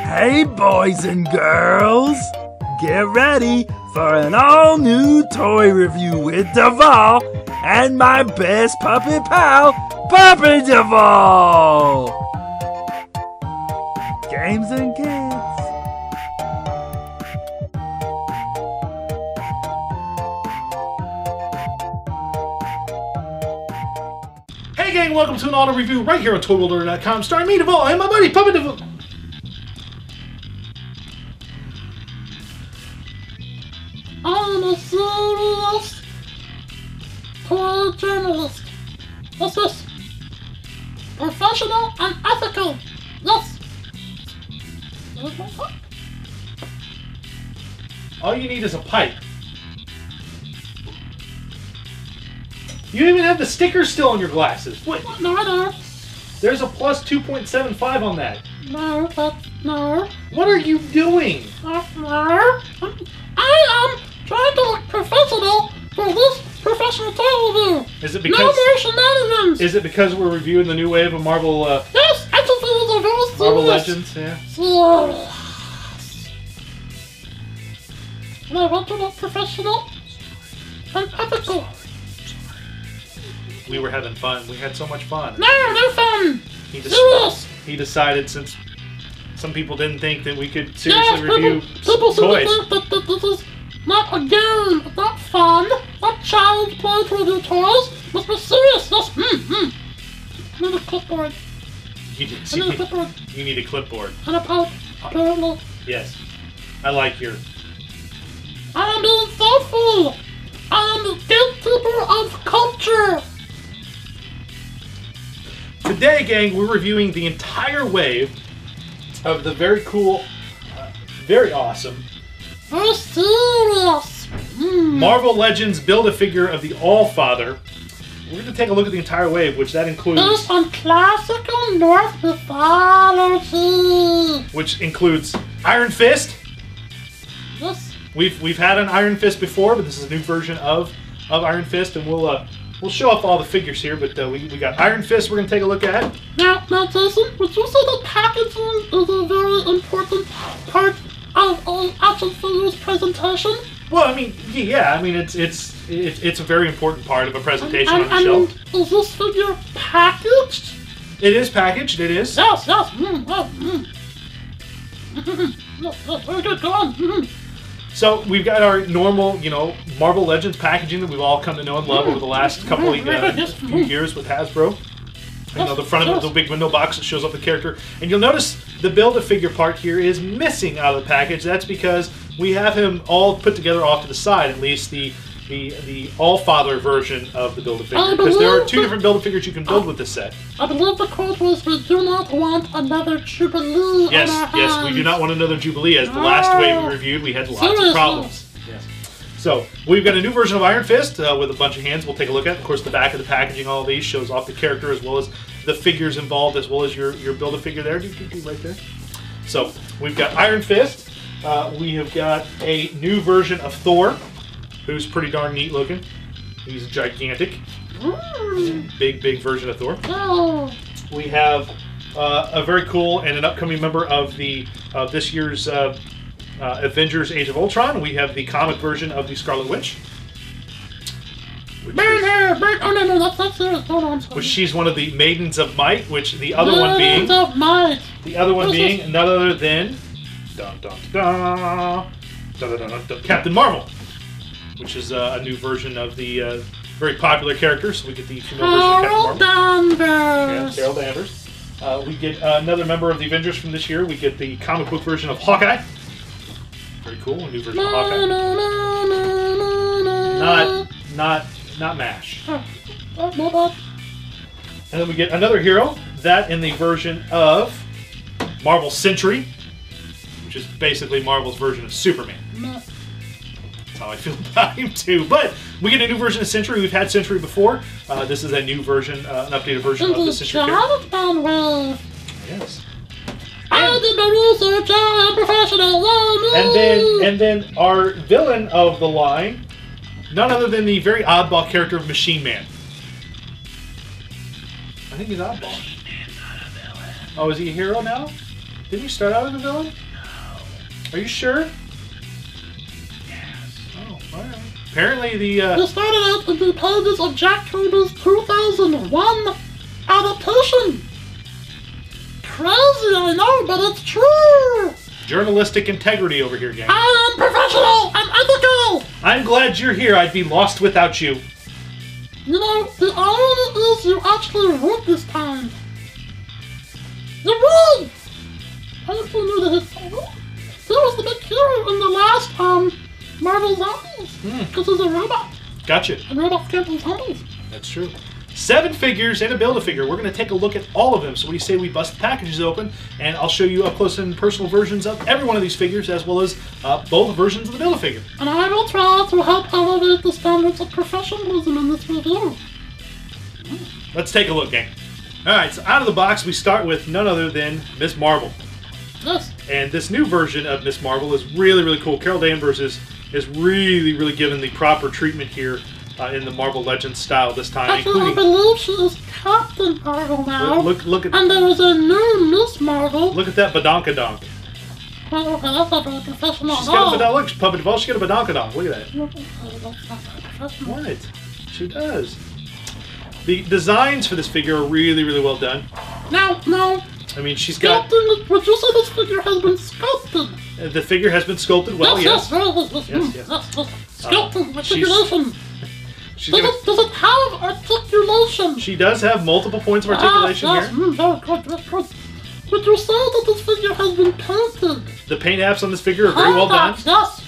Hey boys and girls, get ready for an all-new toy review with Devall and my best puppet pal, Puppet Devall! Games and kids. Hey gang, welcome to an auto review right here on ToyWorldOrder.com, starring me, Devall, and my buddy, Puppet Devall. I'm a serious toy journalist. What's this? Professional and ethical. Yes. All you need is a pipe. You even have the stickers still on your glasses. Wait, No, I don't. there's a plus 2.75 on that. No, no. What are you doing? No. I am trying to look professional for this professional toy review. Is it No because more shenanigans. is it because we're reviewing the new wave of Marvel Yes, I just think it's a very serious. Marvel Legends? Yeah. Serious. And I want to look professional and ethical. We were having fun. We had so much fun. No fun. He Serious. He decided, since some people didn't think that we could Yes, seriously review people seem to toys. think that this is not a game, it's not fun, not child's play to review toys. Must be serious. Yes. I need a clipboard. You, I need a clipboard you need a clipboard. and a pipe. Apparently. Yes. I like your... I am being thoughtful. I am the gatekeeper of culture. Today, gang, we're reviewing the entire wave of the very cool, very awesome Very serious. Marvel Legends Build-A-Figure of the All-Father. We're going to take a look at the entire wave, which that includes... Based on classical Norse mythology. Which includes Iron Fist. Yes. We've had an Iron Fist before, but this is a new version of Iron Fist, and we'll show off all the figures here. But we got Iron Fist we're going to take a look at. Now, Jason, would you say that packaging is a very important part of an action figure's presentation? Well, I mean, yeah, I mean it's a very important part of a presentation on the shelf. Is this figure packaged? It is packaged. It is. Yes. Yes, very good. Go on. So we've got our normal, Marvel Legends packaging that we've all come to know and love over the last couple of few years with Hasbro. The front of it, the big window box that shows up the character. And you'll notice the Build-A-Figure part here is missing out of the package. That's because we have him all put together off to the side, at least the All-Father version of the Build-A-Figure. Because there are two different Build-A-Figures you can build with this set. I believe the quote was, "We do not want another Jubilee on our hands." Yes, we do not want another Jubilee. As the last wave we reviewed, we had lots of problems. Yes. So, we've got a new version of Iron Fist with a bunch of hands we'll take a look at. Of course, the back of the packaging, all of these, shows off the character as well as the figures involved, as well as your Build-A-Figure there. Right there. So, we've got Iron Fist. We have got a new version of Thor, who's pretty darn neat looking. He's gigantic. Big version of Thor. Oh. We have a very cool and an upcoming member of this year's Avengers Age of Ultron. We have the comic version of the Scarlet Witch. Oh, no, that's not serious. Hold on. Which she's one of the Maidens of Might, which the other one being... of Might. The other one being none other than... Captain Marvel. Which is a new version of the very popular character. So we get the female version of Captain Marvel. Carol Danvers. We get another member of the Avengers from this year. We get the comic book version of Hawkeye. Very cool, a new version of Hawkeye. Not MASH. And then we get another hero, that in the version of Marvel Sentry, which is basically Marvel's version of Superman. That's how I feel about him too. But we get a new version of Sentry. We've had Sentry before. This is a new version, an updated version of the Sentry character. Yes. I did the research. I am professional. And then our villain of the line, none other than the very oddball character of Machine Man. I think he's oddball. Oh, is he a hero now? Didn't he start out as a villain? Are you sure? Oh, alright. Apparently the, He started out in the pages of Jack Kirby's 2001 adaptation. Crazy, I know, but it's true. journalistic integrity over here, gang. I am professional and ethical. I'm glad you're here. I'd be lost without you. You know, the irony is you actually wrote this time. You won! I actually knew the history. He was the big hero in the last, Marvel Zombies. Because he's a robot. Gotcha. And robots can't be zombies. That's true. 7 figures and a Build-A-Figure. We're going to take a look at all of them. So what do you say we bust the packages open, and I'll show you up close and personal versions of every one of these figures, as well as both versions of the Build-A-Figure. And I will try to help elevate the standards of professionalism in this review. Let's take a look, gang. Alright, so out of the box, we start with none other than Miss Marvel. Yes. And this new version of Miss Marvel is really, really cool. Carol Danvers is really, really given the proper treatment here in the Marvel Legends style this time. Actually, I believe she is Captain Marvel now. Look at, and there is a new Miss Marvel. Look at that badonkadonk. Well, okay, that's not very professional She's at got all. a badonk. Look, Puppet Devall, she's got a badonkadonk. Look at that. That's not very professional. What? She does. The designs for this figure are really, really well done. No. I mean, she's got... Sculpting, would you say this figure has been sculpted? The figure has been sculpted well, yes. Yes. Sculpting, articulation. Does it have articulation? She does have multiple points of articulation here. Very good. Would you say that this figure has been painted? The paint apps on this figure are very well done. Yes.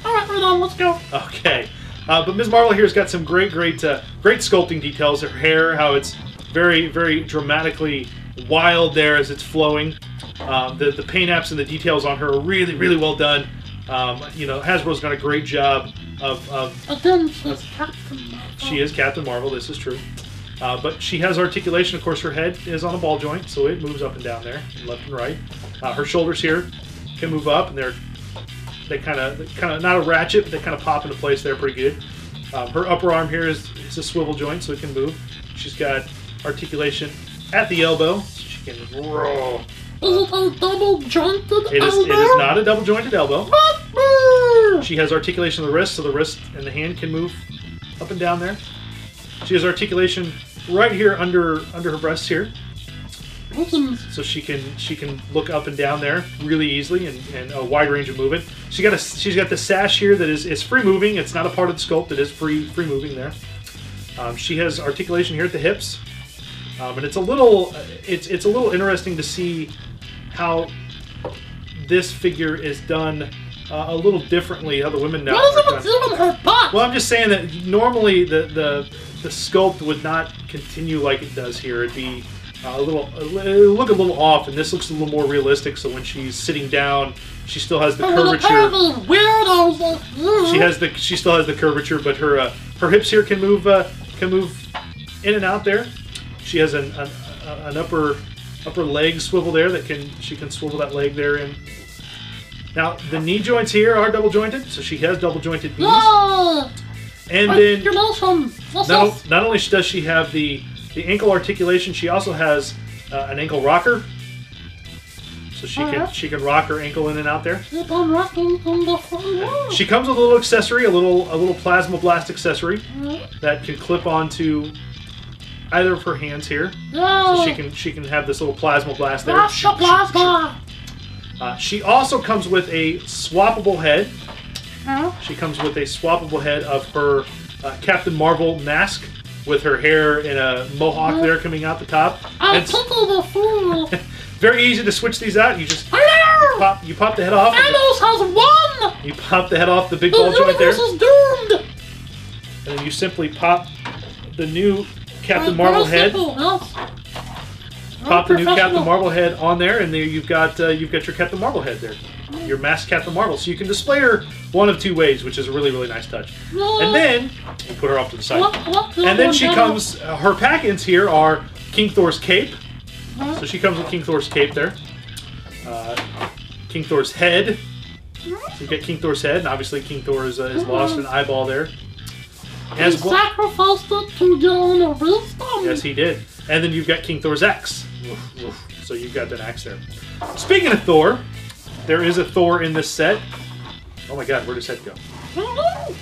Alright, we're done. Let's go. Okay. But Ms. Marvel here's got some great sculpting details. Her hair, how it's very, very dramatically wild there as it's flowing. The paint apps and the details on her are really, really well done. You know, Hasbro's done a great job of Again, she's Captain Marvel. She is Captain Marvel, this is true. But she has articulation. Of course, her head is on a ball joint, so it moves up and down there, left and right. Her shoulders here can move up, and they kind of not a ratchet, but they kind of pop into place there pretty good. Her upper arm here is a swivel joint, so it can move. She's got articulation at the elbow, so she can roll. Is it a double jointed elbow? It is not a double jointed elbow. She has articulation of the wrist, so the wrist and the hand can move up and down there. She has articulation right here under her breasts here. So she can look up and down there really easily and a wide range of movement. She's got the sash here that is free moving. It's not a part of the sculpt. It is free moving there. She has articulation here at the hips, and it's a little interesting to see how this figure is done a little differently. How the women now. What is it with her butt? Well, I'm just saying that normally the sculpt would not continue like it does here. It'd be look a little off, and this looks a little more realistic. So when she's sitting down, she still has the curvature. She still has the curvature, but her hips here can move in and out there. She has an upper leg swivel there she can swivel that leg there in. Now the knee joints here are double jointed, so she has double jointed knees. And then not only does she have the ankle articulation, she also has an ankle rocker, so she can rock her ankle in and out there. She comes with a little accessory, a little plasma blast accessory that can clip onto either of her hands here. So she can have this little plasma blast there. She also comes with a swappable head. She comes with a swappable head of her Captain Marvel mask, with her hair in a mohawk there coming out the top. Very easy to switch these out. You just pop the head off. Thanos has won! You pop the head off the big ball joint there. The universe is doomed! And then you simply pop the new Captain Marvel head. Pop the new Captain Marvel head on there, and there you've got your Captain Marvel head there. Your masked Captain Marvel. So you can display her one of two ways, which is a really, really nice touch. And then you put her off to the side. And then she comes. Her pack-ins here are King Thor's cape. So she comes with King Thor's cape there. King Thor's head. So you get King Thor's head, and obviously King Thor is lost an eyeball there. He sacrificed it to gain wisdom. Yes, he did. And then you've got King Thor's axe. So you've got that axe there. Speaking of Thor, there is a Thor in this set. Oh my god, where'd his head go? I don't know.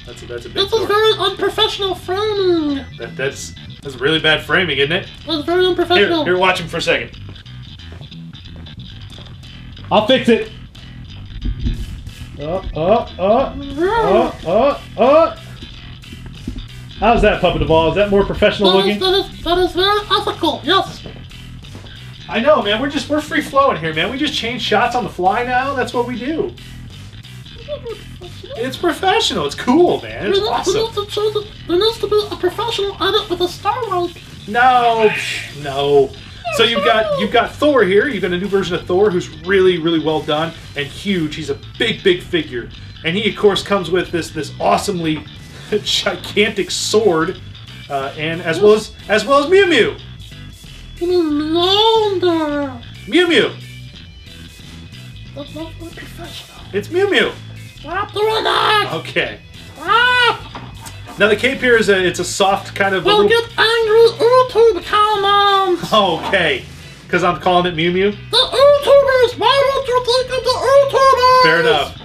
That's a big This Thor. is very unprofessional framing. That's really bad framing, isn't it? That's very unprofessional. Here, watch him for a second. I'll fix it. How's that, Puppet Devall? Is that more professional looking? That is very ethical, yes. I know, man. We're free flowing here, man. We just change shots on the fly now. That's what we do. It's professional. It's cool, man. It's awesome. There needs to be a professional edit with a star rank. No. So you've got Thor here. You've got a new version of Thor who's really, really well done and huge. He's a big, big figure, and he of course comes with this awesomely gigantic sword, and as well as Mew Mew. You mean Mjolnir? Mew Mew. That's not very professional. It's Mew Mew. Stop doing that! Okay. Stop! Now the cape here it's a soft kind of. Don't get angry, YouTube comments! Okay, because I'm calling it Mew Mew. The YouTubers! Why don't you think of the YouTubers? Fair enough.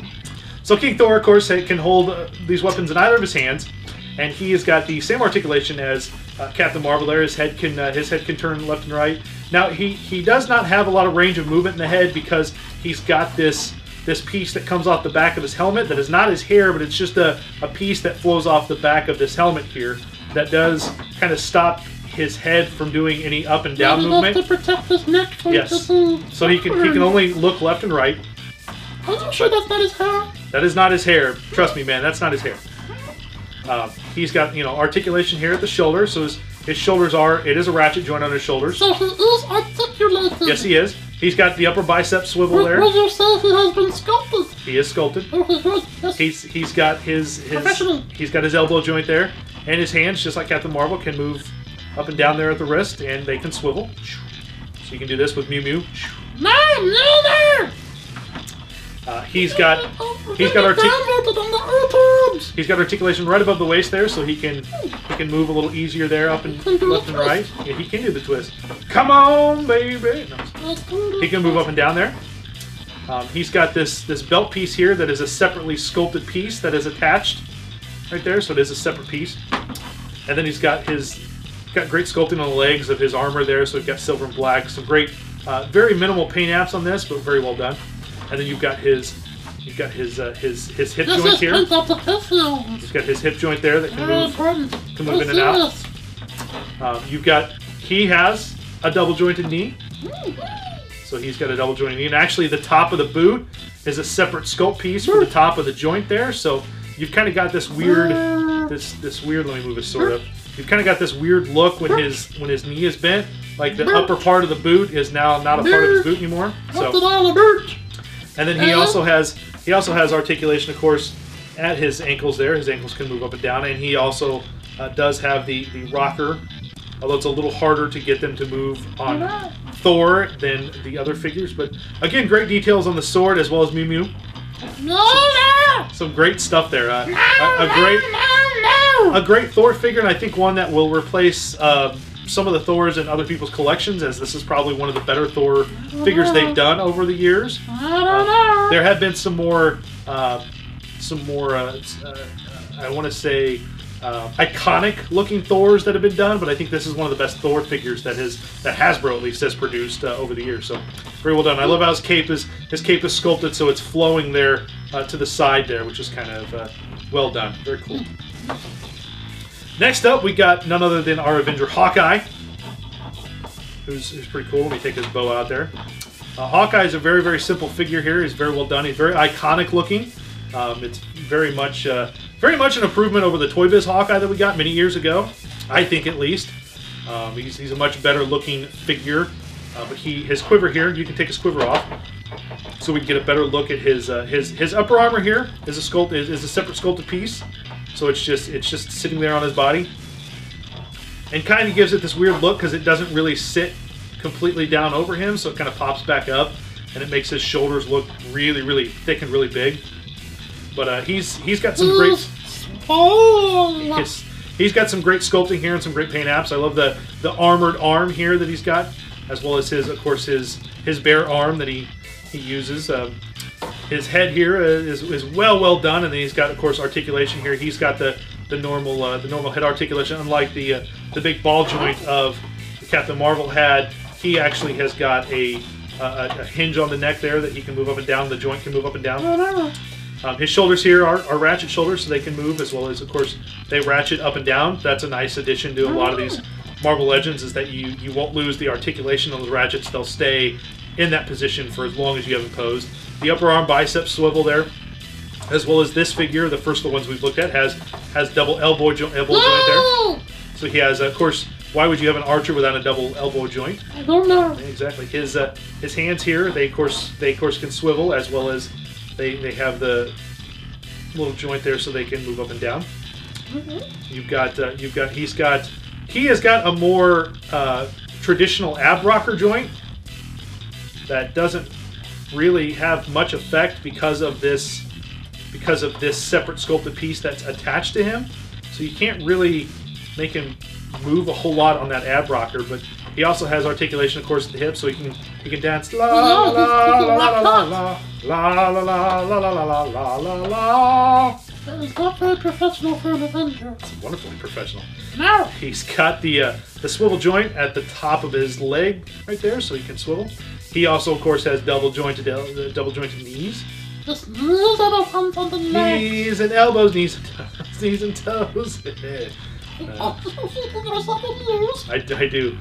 So King Thor, of course, can hold these weapons in either of his hands, and he has got the same articulation as Captain Marvel. There, his head can turn left and right. Now he does not have a lot of range of movement in the head because he's got this piece that comes off the back of his helmet that is not his hair, but it's just a piece that flows off the back of this helmet here that does kind of stop his head from doing any up and down movement. To protect his neck from So he can only look left and right. I'm sure that's not his hair. That is not his hair. Trust me, man, that's not his hair. He's got, articulation here at the shoulder, so his shoulders it is a ratchet joint on his shoulders. So he is articulated. Yes, he is. He's got the upper bicep swivel there. Will you say he has been sculpted? He is sculpted. Okay, good. Yes. He's got his elbow joint there, and his hands, just like Captain Marvel, can move up and down there at the wrist, and they can swivel. So you can do this with Mew Mew. No! He's got articulation right above the waist there, so he can move a little easier there, up and left and right. Yeah, he can do the twist. Come on, baby! No. He can move up and down there. He's got this belt piece here that is a separately sculpted piece that is attached right there, so it is a separate piece. And then he's got great sculpting on the legs of his armor there, so we've got silver and black. Some great, very minimal paint apps on this, but very well done. And then you've got his hip joint here. He's got his hip joint there that can move in and out. He has a double jointed knee. So he's got a double jointed knee, and actually the top of the boot is a separate sculpt piece for the top of the joint there. So you've kind of got this weird, this weird. Let me move his sword up. You've kind of got this weird look when his knee is bent, like the upper part of the boot is now not a part of his boot anymore. So. And then he also has articulation, of course, at his ankles there. His ankles can move up and down, and he also does have the rocker, although it's a little harder to get them to move on Thor than the other figures. But again, great details on the sword as well as Mew Mew. Some great stuff there. A great Thor figure, and I think one that will replace some of the Thors in other people's collections, as this is probably one of the better Thor figures they've done over the years. There have been some more I want to say iconic looking Thors that have been done, but I think this is one of the best Thor figures that Hasbro at least has produced over the years. So very well done. I love how his cape is sculpted so it's flowing there to the side there, which is kind of well done. Very cool. Next up, we got none other than our Avenger Hawkeye, who's pretty cool. Let me take his bow out there. Hawkeye is a very, very simple figure here. He's very well done. He's very iconic looking. It's very much an improvement over the Toy Biz Hawkeye that we got many years ago, I think at least. He's a much better looking figure. But his quiver here, you can take his quiver off, so we can get a better look at his upper armor here. Is a separate sculpted piece. So it's just sitting there on his body, and kind of gives it this weird look because it doesn't really sit completely down over him, so it kind of pops back up, and it makes his shoulders look really, really thick and really big. But he's got some great he's got some great sculpting here and some great paint apps. I love the armored arm here that he's got, as well as his, of course, his bare arm that he uses. His head here is well done, and then he's got, of course, articulation here. He's got the normal head articulation, unlike the big ball joint of Captain Marvel had. He actually has got a hinge on the neck there that he can move up and down. The joint can move up and down. His shoulders here are ratchet shoulders, so they can move, as well as, of course, they ratchet up and down. That's a nice addition to a lot of these Marvel Legends, is that you won't lose the articulation on those ratchets. They'll stay in that position for as long as you have them posed. The upper arm bicep swivel there, as well as this figure, the first of the ones we've looked at, has double elbow joint there. So he has, of course, why would you have an archer without a double elbow joint? I don't know. Exactly. His hands here, they of course can swivel, as well as they have the little joint there so they can move up and down. He has got a more traditional ab rocker joint that doesn't really have much effect because of this separate sculpted piece that's attached to him. So you can't really make him move a whole lot on that ab rocker, but he also has articulation, of course, at the hip, so he can dance la la la la la la la la la la la la la la. That is not very professional for an Avenger. It's wonderfully professional. No. He's got the swivel joint at the top of his leg right there, so he can swivel. He also, of course, has double jointed knees. Just knees on the leg. Knees and elbows, knees and toes. I do.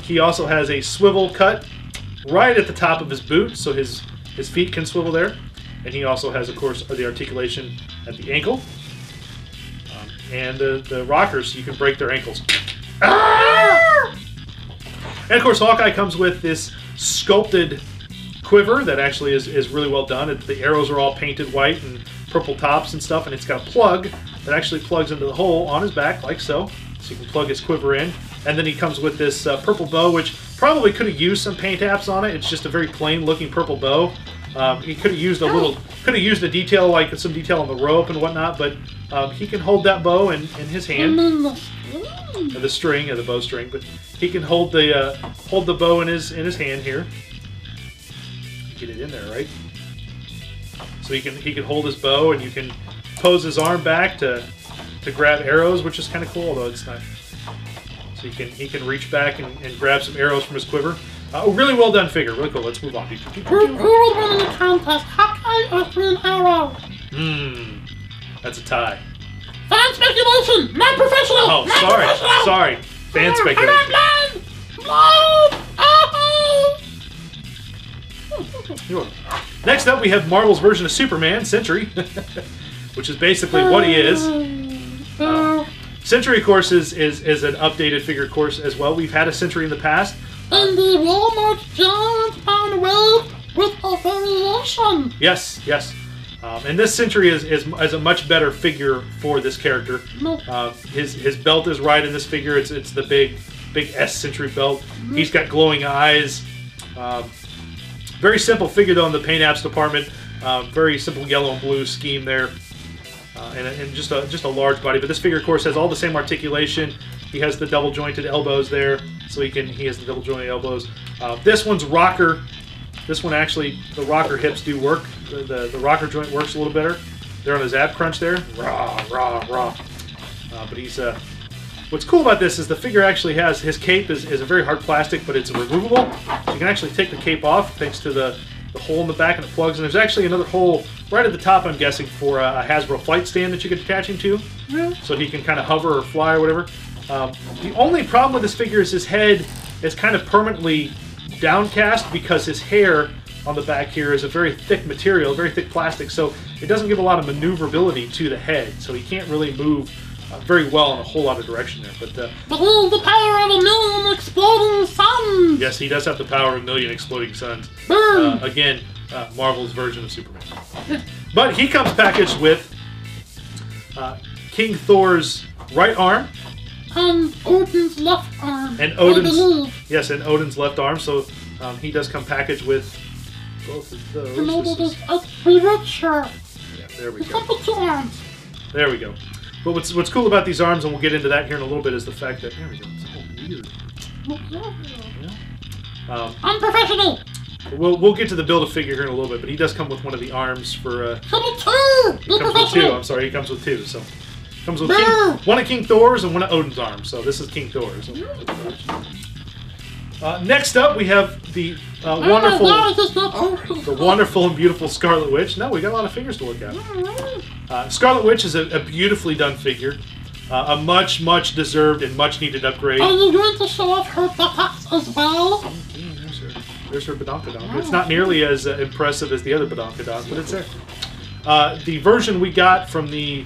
He also has a swivel cut right at the top of his boot, so his feet can swivel there. And he also has, of course, the articulation at the ankle. And the rockers, you can break their ankles. Ah! And, of course, Hawkeye comes with this sculpted quiver that actually is really well done. The arrows are all painted white and purple tops and stuff, and it's got a plug that actually plugs into the hole on his back, like so. So you can plug his quiver in. And then he comes with this purple bow, which probably could have used some paint apps on it. It's just a very plain-looking purple bow. He could have used a detail, like some detail on the rope and whatnot, but he can hold that bow in his hand. The string, the bowstring, but he can hold the bow in his hand here. Get it in there, right? So he can hold his bow, and you can pose his arm back to grab arrows, which is kind of cool, although it's not. So he can reach back and grab some arrows from his quiver. Really well done figure, really cool. Let's move on. Who will win in the contest, Hawkeye or Green Arrow? That's a tie. Fan speculation, not professional. Oh, not sorry. Fan speculation. Next up, we have Marvel's version of Superman, Sentry, which is basically what he is. Sentry, of course, is an updated figure, of course, as well. We've had a Sentry in the past. And the Walmart giant on the road with a variation. Yes. And this Sentry is a much better figure for this character. His belt is right in this figure. It's the big S Sentry belt. He's got glowing eyes. Very simple figure though in the paint apps department. Very simple yellow and blue scheme there. And just a large body. But this figure, of course, has all the same articulation. He has the double jointed elbows there, so he has the double jointed elbows. This one's rocker. This one actually, the rocker hips do work. The rocker joint works a little better. They're on his ab crunch there. Raw. But he's what's cool about this is the figure actually has his cape is a very hard plastic, but it's removable. So you can actually take the cape off thanks to the hole in the back, and it plugs. And there's actually another hole right at the top, I'm guessing, for a Hasbro flight stand that you can attach him to, so he can kind of hover or fly or whatever. The only problem with this figure is his head is kind of permanently downcast because his hair on the back here is a very thick material, very thick plastic, so it doesn't give a lot of maneuverability to the head, so he can't really move very well in a whole lot of direction there. But behold the power of a million exploding suns! Yes, he does have the power of a million exploding suns. Again, Marvel's version of Superman. But he comes packaged with King Thor's right arm. And Odin's left arm. And Odin's left arm. So he does come packaged with both of those. And Odin is a shirt. Yeah, there we He's go. got the 2 arms. There we go. But what's cool about these arms, and we'll get into that here in a little bit, is the fact that there we go. It's all weird. Yeah. Unprofessional. We'll get to the Build-A-Figure here in a little bit, but he does come with one of the arms for. Come with two. He comes with two. I'm sorry, he comes with two. So comes with one of King Thor's and one of Odin's arms. So this is King Thor's. Next up, we have the wonderful and beautiful Scarlet Witch. No, we got a lot of figures to look at. Scarlet Witch is a beautifully done figure, a much deserved and much needed upgrade. Are you going to show off her buttocks as well? There's her Badonkadonk. It's not nearly as impressive as the other Badonkadonk, but it's there. The version we got from the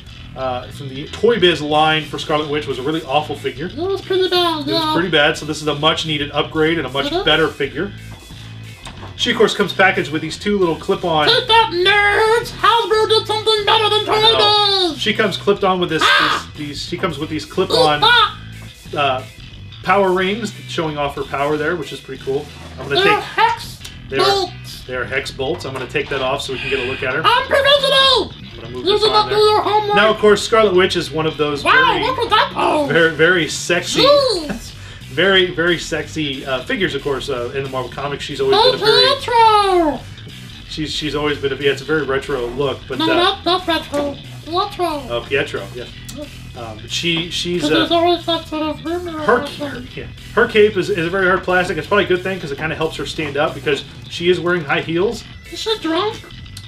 Toy Biz line for Scarlet Witch was a really awful figure. It was pretty bad. It was pretty bad, so this is a much needed upgrade and a much better figure. She, of course, comes packaged with these two little clip-on... Take that, nerds! Hasbro did something better than Toy Biz! She comes clipped on with she comes with these clip-on power rings, showing off her power there, which is pretty cool. They're hex bolts! They are hex bolts. I'm going to take that off so we can get a look at her. Unprofessional! I'm going to move this on there. Now, of course, Scarlet Witch is one of those very sexy... very sexy figures, of course, in the Marvel Comics. She's always been a very... retro! She's always been it's a very retro look, but... No, not retro. Retro. Oh, Pietro, yeah. She's... there's always that sort of rumor. Her cape is a very hard plastic. It's probably a good thing because it kind of helps her stand up because she is wearing high heels. Is she drunk?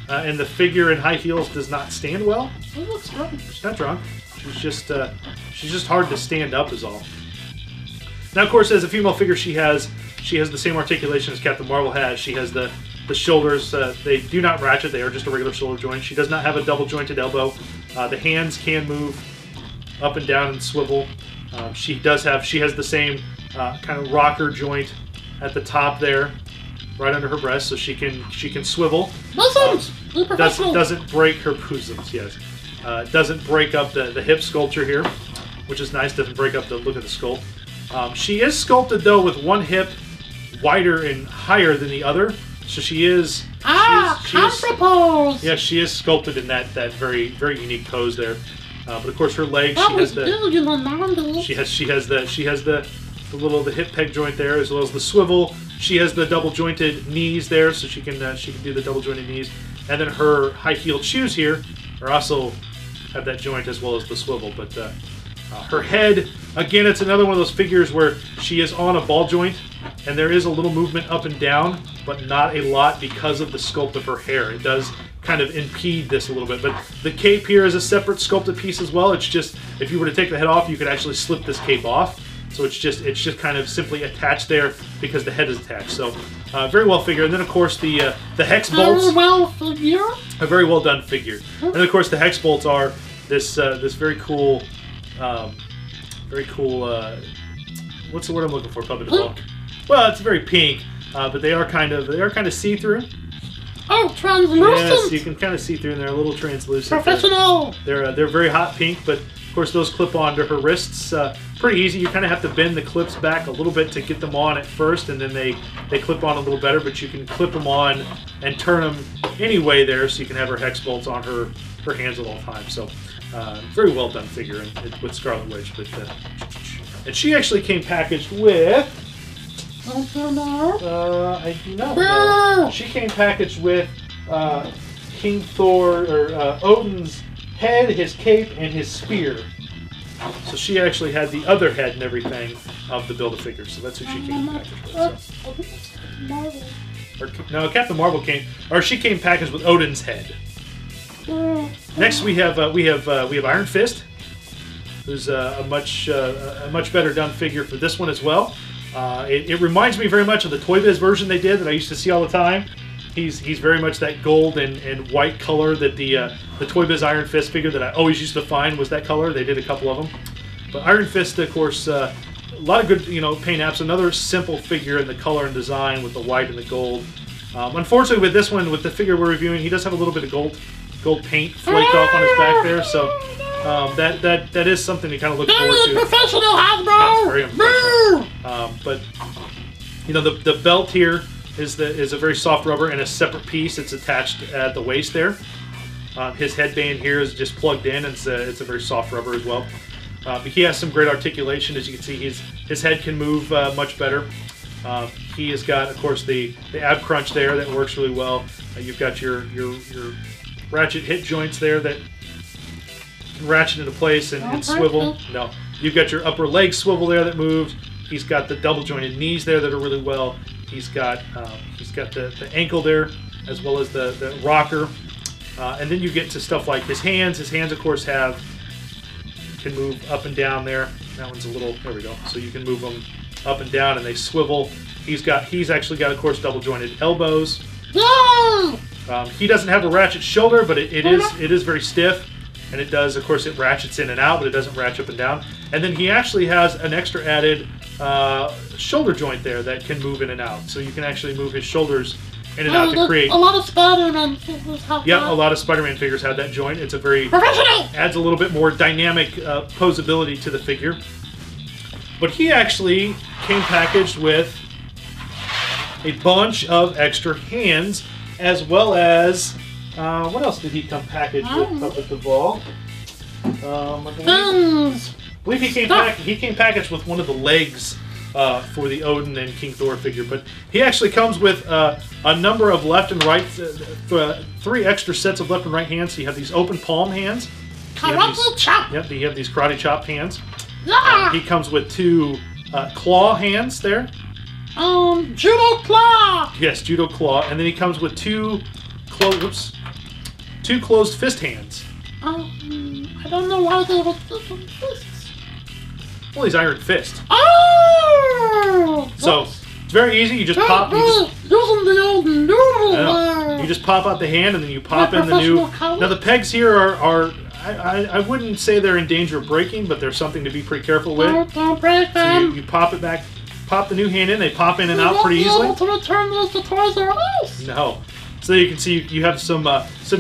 And the figure in high heels does not stand well. She looks drunk. She's not drunk. She's just hard to stand up is all. Now, of course, as a female figure, she has the same articulation as Captain Marvel has. She has the shoulders. They do not ratchet. They are just a regular shoulder joint. She does not have a double jointed elbow. The hands can move up and down and swivel. She has the same kind of rocker joint at the top there, right under her breast, so she can swivel. Doesn't break her bosoms. Yes, doesn't break up the hip sculpture here, which is nice. Doesn't break up the look of the sculpt. She is sculpted though with one hip wider and higher than the other, so she is sculpted in that very unique pose there. But of course, her legs. She has the hip peg joint there, as well as the swivel. She has the double jointed knees there, so she can do the double jointed knees. And then her high heeled shoes here are also have that joint as well as the swivel. But her head, again, it's another one of those figures where she is on a ball joint, and there is a little movement up and down, but not a lot because of the sculpt of her hair. It does kind of impede this a little bit. But the cape here is a separate sculpted piece as well. It's just, if you were to take the head off, you could actually slip this cape off. So it's just kind of simply attached there because the head is attached. So very well figured. And then of course the hex bolts. A very well done figure. And of course the hex bolts are this very cool. What's the word I'm looking for? Puppet Devall. Well, it's very pink, but they are kind of see-through. Oh, translucent! Yes, you can kind of see through, and they're a little translucent. Professional! They're very hot pink, but of course those clip on to her wrists. Pretty easy. You kind of have to bend the clips back a little bit to get them on at first, and then they clip on a little better, but you can clip them on and turn them any way there, so you can have her hex bolts on her hands at all times. So very well done figure with Scarlet Witch. But and she actually came packaged with... Don't you know? I do not know. She came packaged with King Thor, or Odin's head, his cape, and his spear. So she actually had the other head and everything of the Build-A-Figure. So that's who she came packaged with. No, Captain Marvel she came packaged with Odin's head. Next we have Iron Fist, who's a much better done figure for this one as well. It reminds me very much of the Toy Biz version they did that I used to see all the time. He's very much that gold and white color that the Toy Biz Iron Fist figure that I always used to find was that color. They did a couple of them. But Iron Fist, of course, a lot of good paint apps. Another simple figure in the color and design with the white and the gold. Unfortunately, with this one, with the figure we're reviewing, he does have a little bit of gold paint flaked off on his back there. So that is something to kind of look forward to. Professional, Hasbro! Very unprofessional. But the belt here is a very soft rubber and a separate piece. It's attached at the waist there. His headband here is just plugged in. It's a very soft rubber as well. But he has some great articulation. As you can see, his head can move much better. He has got, of course, the ab crunch there that works really well. You've got your ratchet hip joints there that can ratchet into place and swivel. No, you've got your upper leg swivel there that moves. He's got the double jointed knees there that are really well. He's got the ankle there as well as the rocker. And then you get to stuff like his hands. His hands, of course, can move up and down there. That one's a little, there we go. So you can move them up and down and they swivel. He's actually got, of course, double jointed elbows. He doesn't have a ratchet shoulder, but it is very stiff. And it does, of course, it ratchets in and out, but it doesn't ratchet up and down. And then he actually has an extra added shoulder joint there that can move in and out. So you can actually move his shoulders in and out to create. A lot of Spider-Man figures have Yep, that. a lot of Spider-Man figures have that joint. It's a very adds a little bit more dynamic posability to the figure. But he actually came packaged with a bunch of extra hands, as well as what else did he come packaged with? Puppet Devall. I believe he came packaged with one of the legs for the Odin and King Thor figure, but he actually comes with a number of left and right, 3 extra sets of left and right hands. So you have these open palm hands. Karate chop. Yep, you have these karate chop hands. Yeah. He comes with 2 claw hands there. Judo claw. Yes, judo claw, and then he comes with 2 closed fist hands. I don't know why they have different fists. Well, he's Iron Fist. Oh! So it's very easy. You just pop. Using the old noodle there. You just pop out the hand, and then you pop in the new. Now the pegs here are I wouldn't say they're in danger of breaking, but there's something to be pretty careful with. Don't break them. So you pop it back, pop the new hand in. They pop in and out pretty easily. You won't be able to return those to Toys R Us. No. So you can see you have some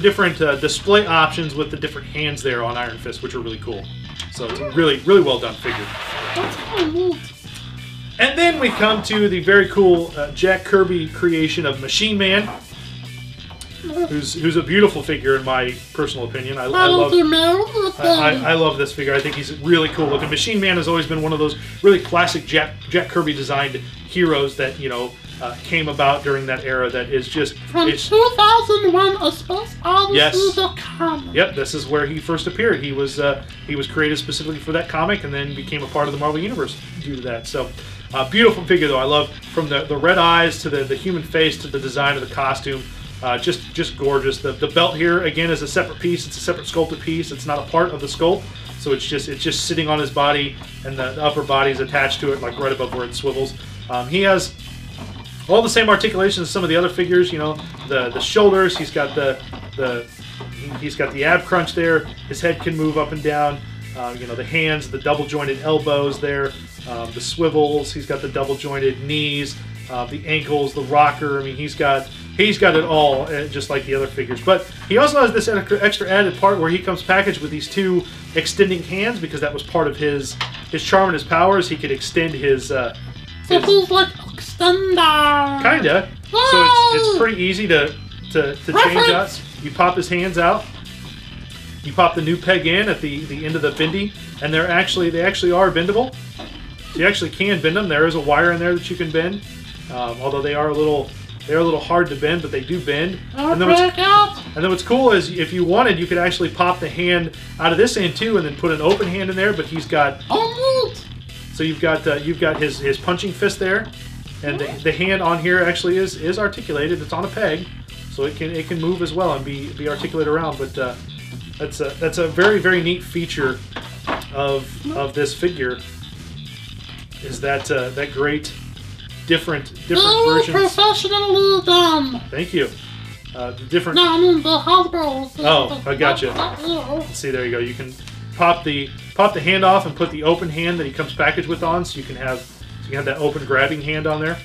different display options with the different hands there on Iron Fist, which are really cool. So it's a really, really well done figure. That's kind of neat. And then we come to the very cool Jack Kirby creation of Machine Man, who's a beautiful figure in my personal opinion. I love this figure. I think he's really cool looking. Machine Man has always been one of those really classic Jack Kirby designed heroes that came about during that era. That is just from 2001: A Space Odyssey. Yes. The comic. Yep, this is where he first appeared. He was created specifically for that comic, and then became a part of the Marvel Universe due to that. So. Beautiful figure though. I love from the red eyes to the human face to the design of the costume. Just gorgeous. The belt here again is a separate piece. It's a separate sculpted piece. It's not a part of the sculpt, so it's just sitting on his body, and the upper body is attached to it, like right above where it swivels. He has all the same articulations as some of the other figures. The shoulders. He's got the ab crunch there. His head can move up and down. The hands, the double jointed elbows there, the swivels. He's got the double jointed knees, the ankles, the rocker. I mean, he's got it all, just like the other figures. But he also has this extra added part where he comes packaged with these 2 extending hands, because that was part of his charm and his powers. He could extend his. So he's like extender. Kinda. Yay! So it's pretty easy to change out. You pop his hands out. You pop the new peg in at the end of the bendy, and they actually are bendable. So you actually can bend them. There is a wire in there that you can bend, although they are a little hard to bend, but they do bend. And then what's cool is if you wanted, you could actually pop the hand out of this end too, and then put an open hand in there. But he's got so you've got his punching fist there, and the hand on here actually is articulated. It's on a peg, so it can move as well and be articulated around. But that's a very, very neat feature of this figure, is that great different versions. Professionally done. Thank you. The different. No, I mean the Hasbro. Oh, I gotcha. Let's see, there you go. You can pop the hand off and put the open hand that he comes packaged with on, so you can have that open grabbing hand on there.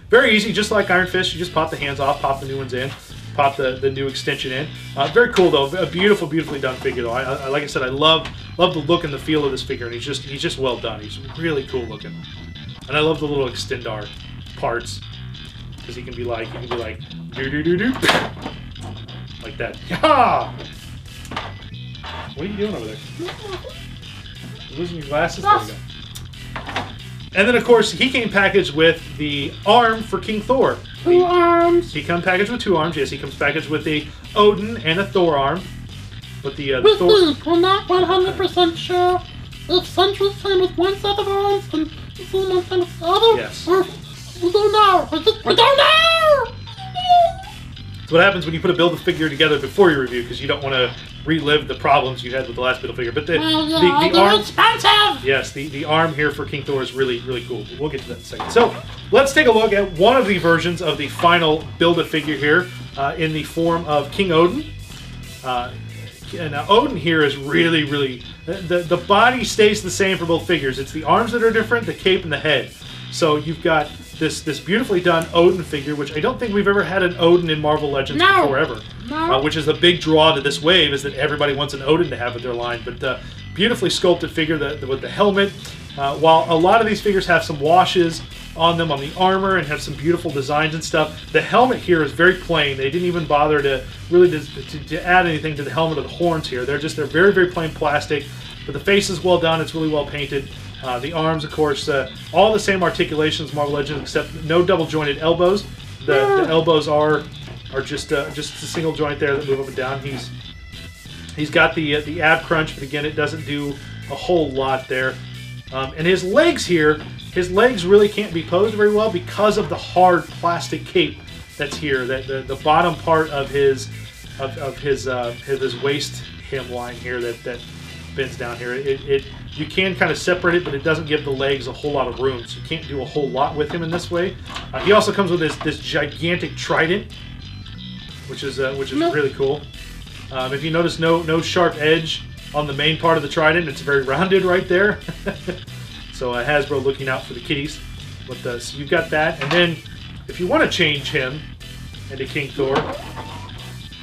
Very easy, just like Iron Fist. You just pop the hands off, pop the new ones in. Pop the new extension in. Very cool though. A beautifully done figure though. Like I said, I love the look and the feel of this figure, and he's just well done. He's really cool looking, and I love the little extendar parts, because he can be like do do do do, like like that. Yeah. What are you doing over there? You're losing your glasses? There we go. And then, of course, he came packaged with the arm for King Thor. 2 arms. He comes packaged with 2 arms. Yes, he comes packaged with a Odin and a Thor arm. But the With Thor... these, we're not 100% sure if Sentry's came with 1 set of arms and someone came with the other. Yes. Or we don't know. We don't know! That's what happens when you put a Build-A-Figure together before you review, because you don't want to relive the problems you had with the last Build-A-Figure. But the arm... expensive! Yes, the arm here for King Thor is really, really cool. We'll get to that in a second. So, let's take a look at one of the versions of the final Build-A-Figure here in the form of King Odin. And Odin here is really, really... The body stays the same for both figures. It's the arms that are different, the cape, and the head. So, you've got this beautifully done Odin figure, which I don't think we've ever had an Odin in Marvel Legends before ever. No. Which is a big draw to this wave, is that everybody wants an Odin to have with their line. But beautifully sculpted figure with the helmet. While a lot of these figures have some washes on them on the armor and have some beautiful designs and stuff, the helmet here is very plain. They didn't even bother to really to add anything to the helmet or the horns here. They're very, very plain plastic. But the face is well done. It's really well painted. The arms, of course, all the same articulations, Marvel Legends, except no double jointed elbows. The elbows are just a single joint there that move up and down. He's got the ab crunch, but again, it doesn't do a whole lot there. And his legs here, his legs really can't be posed very well because of the hard plastic cape that's here. That the bottom part of his waist hemline here that bends down here. You can kind of separate it, but it doesn't give the legs a whole lot of room, so you can't do a whole lot with him in this way. He also comes with this gigantic trident, which is really cool. If you notice, no sharp edge on the main part of the trident. It's very rounded right there. So Hasbro looking out for the kiddies. But so you've got that, and then if you want to change him into King Thor,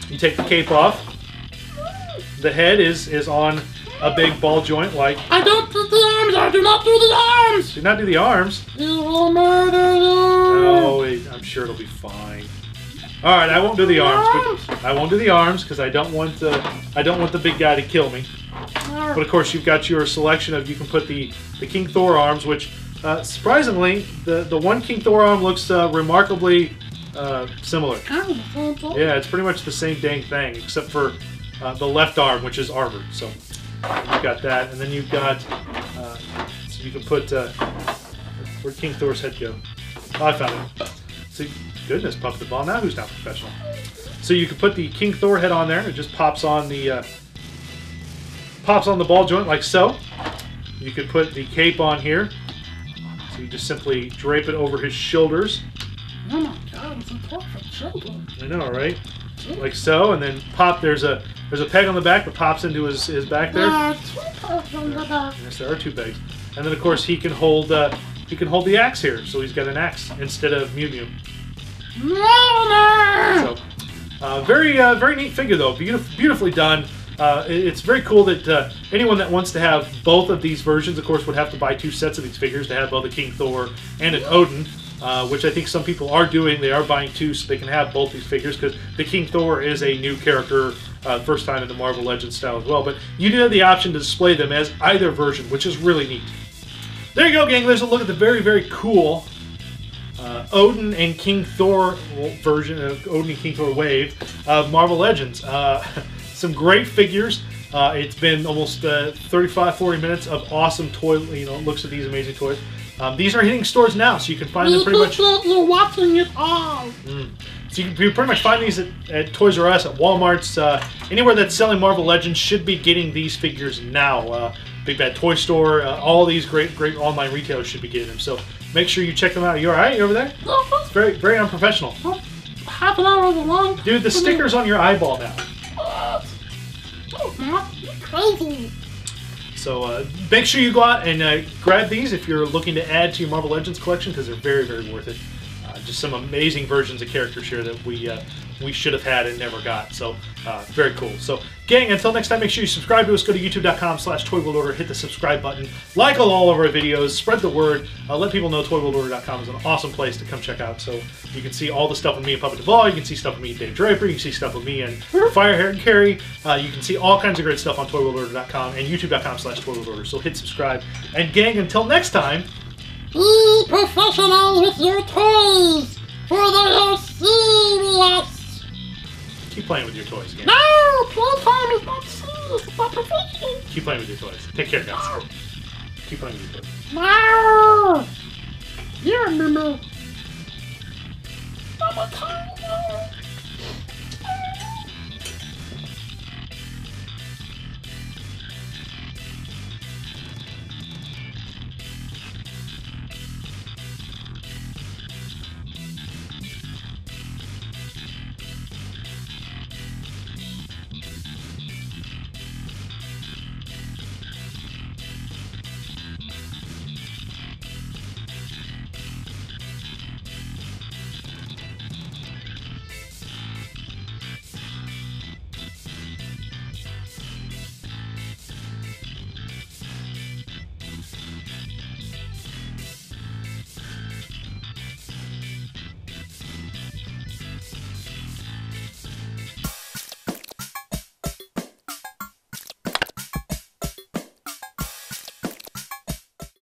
you take the cape off. The head is on a big ball joint like... I don't do the arms! I do not do the arms! Do not do the arms? You will murder you! No, I'm sure it'll be fine. Alright, I won't do the arms. But I won't do the arms because I don't want the big guy to kill me. But of course you've got your selection of... You can put the King Thor arms, which surprisingly, the one King Thor arm looks remarkably similar. Yeah, it's pretty much the same dang thing, except for the left arm, which is armored. So you've got that, and then you've got so you can put where'd King Thor's head go? Oh, I found it. See, goodness, Puppet Devall. Now who's not professional? So you can put the King Thor head on there. It just pops on the ball joint like so. You could put the cape on here. So you just simply drape it over his shoulders. Oh my God, it's a perfect shoulder. I know, right? Like so, and then pop. There's a peg on the back that pops into his back there. Yes, there are 2 pegs. And then of course he can hold the axe here. So he's got an axe instead of Mew Mew. So very neat figure though. Beautifully done. It's very cool that anyone that wants to have both of these versions, of course, would have to buy 2 sets of these figures to have both a King Thor and an Odin. Which I think some people are doing. They are buying 2 so they can have both these figures, because the King Thor is a new character, first time in the Marvel Legends style as well. But you do have the option to display them as either version, which is really neat. There you go, gang. There's a look at the very, very cool Odin and King Thor version of Odin and King Thor wave of Marvel Legends. Some great figures. It's been almost 35-40 minutes of awesome toy, looks at these amazing toys. These are hitting stores now, so you can find them pretty much... You're watching it all! So you can pretty much find these at Toys R Us, at Walmart's, anywhere that's selling Marvel Legends should be getting these figures now. Big Bad Toy Store, all these great online retailers should be getting them. So make sure you check them out. Are you alright? You over there? It's very, very unprofessional. Half an hour is a long... Dude, the sticker's on your eyeball now. You're crazy. So make sure you go out and grab these if you're looking to add to your Marvel Legends collection, because they're very, very worth it. Just some amazing versions of characters here that we we should have had and never got. So very cool. So gang, until next time, make sure you subscribe to us. Go to youtube.com/ToyWorldOrder. Hit the subscribe button. Like all of our videos. Spread the word. Let people know ToyWorldOrder.com is an awesome place to come check out. So you can see all the stuff with me and Puppet Devall. You can see stuff with me and Dave Draper. You can see stuff with me and Firehair and Carrie. You can see all kinds of great stuff on ToyWorldOrder.com and youtube.com/ToyWorldOrder. So hit subscribe. And gang, until next time, be professional with your toys, for they are serious. keep playing with your toys again. No, playtime is not serious. It's not professional. Keep playing with your toys. Take care, guys. Keep playing with your toys. No. You're a memo. I'm a kind of